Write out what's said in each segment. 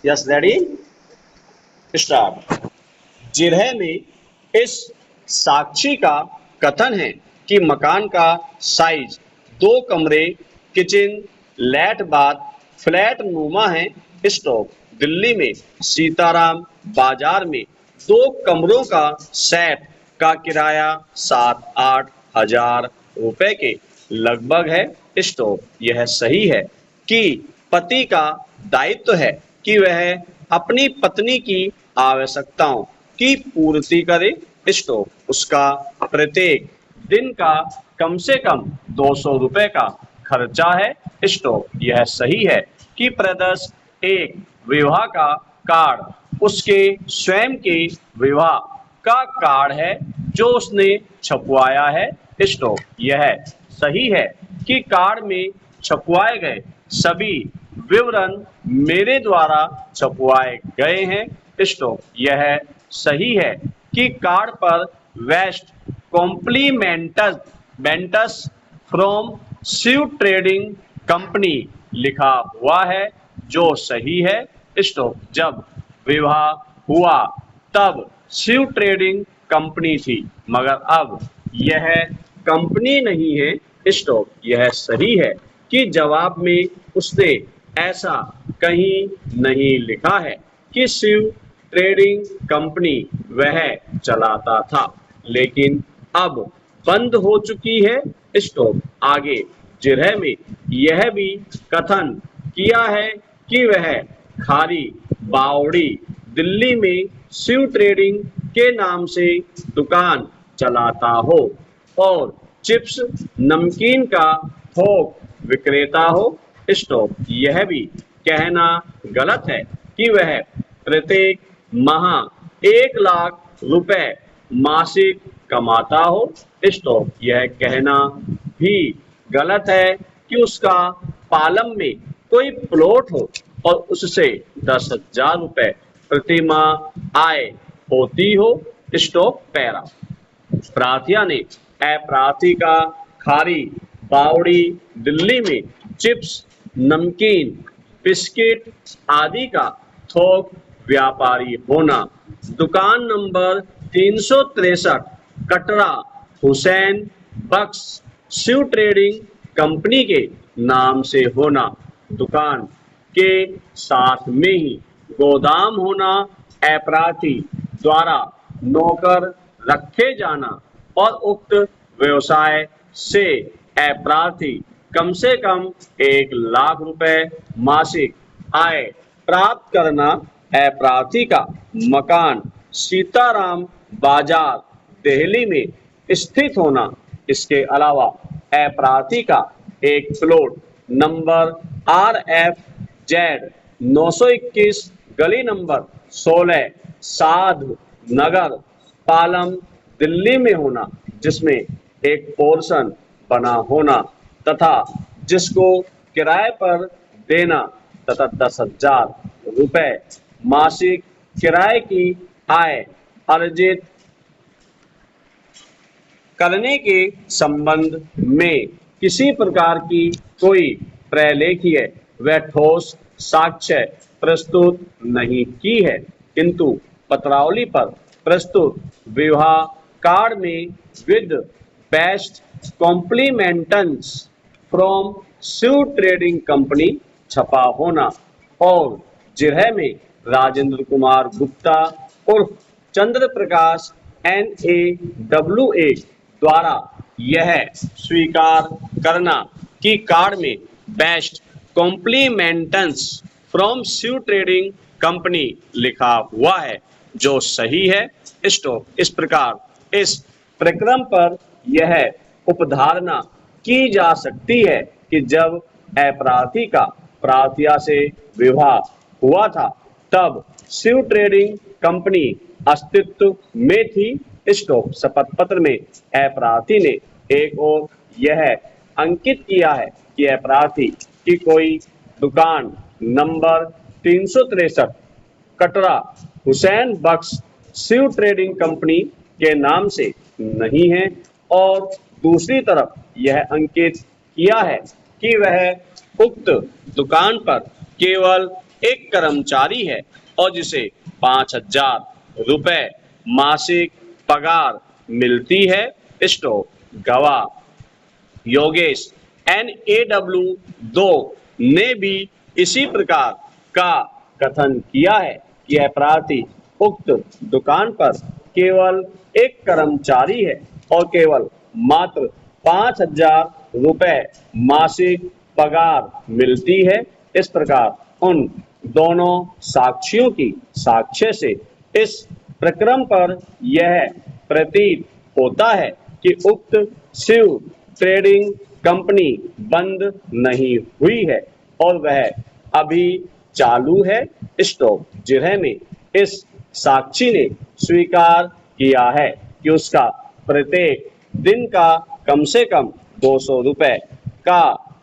Yes ready start. जिरह में इस साक्षी का कथन है कि मकान का साइज 2 कमरे, किचन, लेट बाथ, फ्लैट नुमा है। स्टॉप। दिल्ली में सीताराम बाजार में 2 कमरों का सेट का किराया 7-8 हजार रुपए के लगभग है। स्टॉप। यह सही है कि पति का दायित्व है कि वह अपनी पत्नी की आवश्यकताओं की पूर्ति करे। स्टॉप। उसका प्रत्येक दिन का कम से कम 200 रुपए का खर्चा है। स्टॉप। यह सही है कि प्रदर्श एक विवाह का कार्ड उसके स्वयं के विवाह का कार्ड है जो उसने छपवाया है। स्टॉप। यह सही है कि कार्ड में छपवाए गए सभी विवरण मेरे द्वारा छपवाए गए हैं। स्टॉप। यह सही है कि कार्ड पर best compliments from Shiv trading company लिखा हुआ है जो सही है। स्टॉप। जब विवाह हुआ तब शिव ट्रेडिंग कंपनी थी मगर अब यह कंपनी नहीं है। स्टॉप। यह सही है कि जवाब में उसने ऐसा कहीं नहीं लिखा है कि शिव ट्रेडिंग कंपनी वह चलाता था लेकिन अब बंद हो चुकी है। स्टॉप। आगे जिरह में यह भी कथन किया है कि वह खारी बावड़ी दिल्ली में शिव ट्रेडिंग के नाम से दुकान चलाता हो और चिप्स नमकीन का थोक विक्रेता हो। स्टॉप। यह भी कहना गलत है कि वह प्रत्येक माह 1 लाख रुपए मासिक कमाता हो। स्टॉप। यह कहना भी गलत है कि उसका पालम में कोई प्लॉट हो और उससे 10,000 रुपए प्रति माह आय होती हो। Stop para. प्राथिया ने अप्रार्थी का खारी बावड़ी दिल्ली में चिप्स नमकीन बिस्किट आदि का थोक व्यापारी होना, दुकान नंबर 363 कटरा हुसैन बख्श शिव ट्रेडिंग कंपनी के नाम से होना, दुकान के साथ में ही गोदाम होना, अपराधी द्वारा नौकर रखे जाना और उक्त व्यवसाय से अपराधी कम से कम 1 लाख रुपए मासिक आय प्राप्त करना, अपराधी का मकान सीताराम बाजार दिल्ली में स्थित होना। इसके अलावा अपराधी का एक प्लॉट नंबर RFZ 921 गली नंबर 16 साधु नगर पालम दिल्ली में होना जिसमें एक पोर्शन बना होना तथा जिसको किराए पर देना तथा 10,000 रुपए मासिक किराए की आय अर्जित करने के संबंध में किसी प्रकार की कोई प्रलेखीय व ठोस साक्ष्य प्रस्तुत नहीं की है किंतु पत्रावली पर प्रस्तुत विवाह कार्ड में with best compliments from Shiv trading company छपा होना और जिरह में राजेंद्र कुमार गुप्ता उर्फ चंद्र प्रकाश NAWA द्वारा यह स्वीकार करना कि कार्ड में best compliments from Shiv trading company लिखा हुआ है जो सही है। स्टॉप। इस प्रकार इस प्रक्रम पर यह उपधारणा की जा सकती है कि जब अपराधी का प्राथिया से विवाह हुआ था तब शिव ट्रेडिंग कंपनी अस्तित्व में थी। स्टॉप। शपथ पत्र में अपराधी ने एक और यह अंकित किया है कि अपराधी की कोई दुकान नंबर 363 कटरा हुसैन बख्श शिव ट्रेडिंग कंपनी के नाम से नहीं है और दूसरी तरफ यह अंकित किया है कि वह उक्त दुकान पर केवल एक कर्मचारी है और जिसे 5,000 रुपए मासिक पगार मिलती है। स्टॉप। गवाह योगेश NAW 2 ने भी इसी प्रकार का कथन किया है कि यह प्रार्थी उक्त दुकान पर केवल एक कर्मचारी है और केवल मात्र 5,000 रुपए मासिक पगार मिलती है। इस प्रकार उन दोनों साक्षियों की साक्ष्य से इस प्रक्रम पर यह प्रतीत होता है कि उक्त शिव ट्रेडिंग कंपनी बंद नहीं हुई है और वह अभी चालू है। स्टॉप। जिरह में इस साक्षी ने स्वीकार किया है कि उसका प्रत्येक दिन का कम से कम 200 रुपए का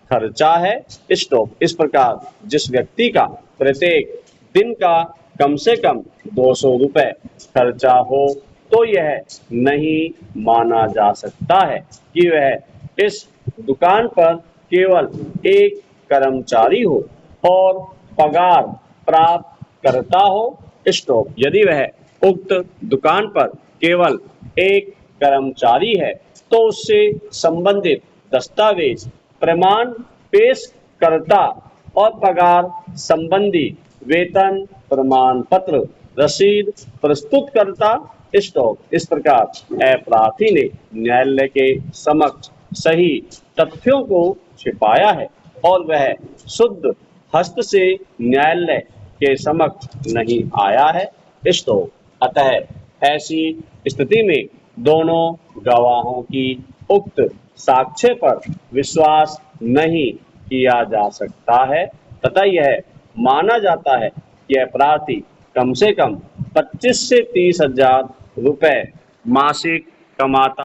खर्चा है। स्टॉप। इस प्रकार जिस व्यक्ति का प्रत्येक दिन का कम से कम 200 रुपए खर्चा हो तो यह नहीं माना जा सकता है कि वह इस दुकान पर केवल एक कर्मचारी हो और पगार प्राप्त करता हो। स्टॉप। यदि वह उक्त दुकान पर केवल एक कर्मचारी है तो उससे संबंधित दस्तावेज, प्रमाण पेश करता और पगार संबंधी वेतन प्रमाण पत्र, रसीद प्रस्तुत करता। स्टॉप। इस प्रकार अपराधी ने न्यायालय के समक्ष सही तथ्यों को छिपाया है और वह शुद्ध हस्त से न्यायालय के समक्ष नहीं आया है। स्टॉप। अतः ऐसी स्थिति में दोनों गवाहों की उक्त साक्ष्य पर विश्वास नहीं किया जा सकता है तथा यह माना जाता है कि अपराधी कम से कम 25 से 30 हजार रुपए मासिक कमाता